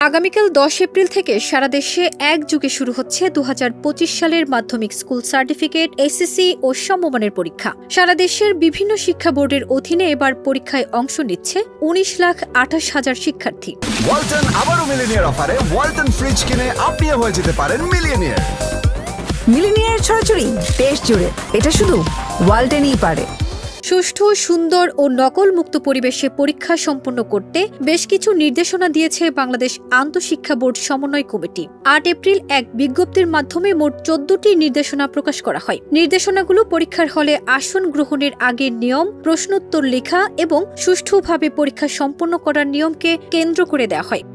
আগামীকাল 10 এপ্রিল থেকে সারা দেশে একযোগে শুরু হচ্ছে 2025 সালের মাধ্যমিক স্কুল সার্টিফিকেট, এসএসসি ও সমমানের পরীক্ষা। সারা দেশের বিভিন্ন শিক্ষা বোর্ডের অধীনে এবার পরীক্ষায় অংশ নিচ্ছে 19,28,000 শিক্ষার্থী। ওয়ালটন আবারও মিলিনিয়ার অফারে ওয়ালটন ফ্রিজ কিনে আপনিও হয়ে যেতে পারেন মিলিয়নিয়ার। মিলিনিয়ার ছড়াছড়ি দেশ জুড়ে, এটা শুধু ওয়ালটনই পারে। সুষ্ঠু, সুন্দর ও নকল মুক্ত পরিবেশে পরীক্ষা সম্পন্ন করতে বেশ কিছু নির্দেশনা দিয়েছে বাংলাদেশ আন্তঃশিক্ষা বোর্ড সমন্বয় কমিটি। 8 এপ্রিল এক বিজ্ঞপ্তির মাধ্যমে মোট 14টি নির্দেশনা প্রকাশ করা হয়। নির্দেশনাগুলো পরীক্ষার হলে আসন গ্রহণের আগে নিয়ম, প্রশ্নোত্তর লেখা এবং সুষ্ঠুভাবে পরীক্ষা সম্পন্ন করার নিয়মকে কেন্দ্র করে দেওয়া হয়।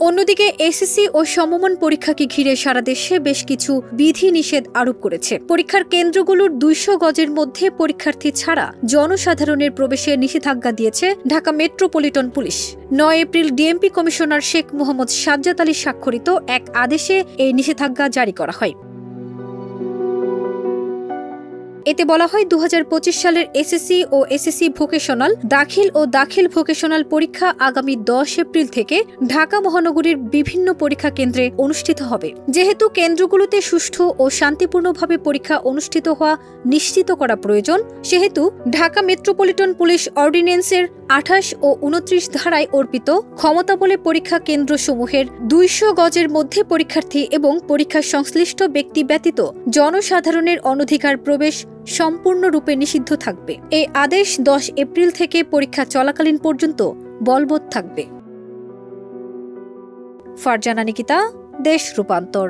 অন্যদিকে এসএসসি ও সমমান পরীক্ষাকে ঘিরে সারা দেশে বেশ কিছু বিধি নিষেধ আরোপ করেছে। পরীক্ষার কেন্দ্রগুলোর 200 গজের মধ্যে পরীক্ষার্থী ছাড়া জনসাধারণের প্রবেশে নিষেধাজ্ঞা দিয়েছে Dhaka metropolitan police. 9 April DMP commissioner Sheikh Mohammad Sajjad Ali স্বাক্ষরিত এক আদেশে এই নিষেধাজ্ঞা জারি করা হয়। এতে বলা হয় 2025 সালের এসএসসি ও এসএসসি ভোকেশনাল, দাখিল ও দাখিল ভোকেশনাল পরীক্ষা আগামী 10 এপ্রিল থেকে ঢাকা মহানগরীর বিভিন্ন পরীক্ষা কেন্দ্রে অনুষ্ঠিত হবে। যেহেতু কেন্দ্রগুলোতে সুষ্ঠু ও শান্তিপূর্ণভাবে পরীক্ষা অনুষ্ঠিত হওয়া নিশ্চিত করা প্রয়োজন, সেহেতু ঢাকা মেট্রোপলিটন পুলিশ অর্ডিন্যান্সের 28 ও 29 ধারায় অর্পিত ক্ষমতা বলে পরীক্ষা কেন্দ্রসমূহের 200 গজের মধ্যে পরীক্ষার্থী এবং পরীক্ষা সংশ্লিষ্ট ব্যক্তি ব্যতীত জনসাধারণের অনধিকার প্রবেশ সম্পূর্ণরূপে নিষিদ্ধ থাকবে। এই আদেশ 10 এপ্রিল থেকে পরীক্ষা চলাকালীন পর্যন্ত বলবৎ থাকবে। ফারজানা নিকিতা, দেশ রূপান্তর।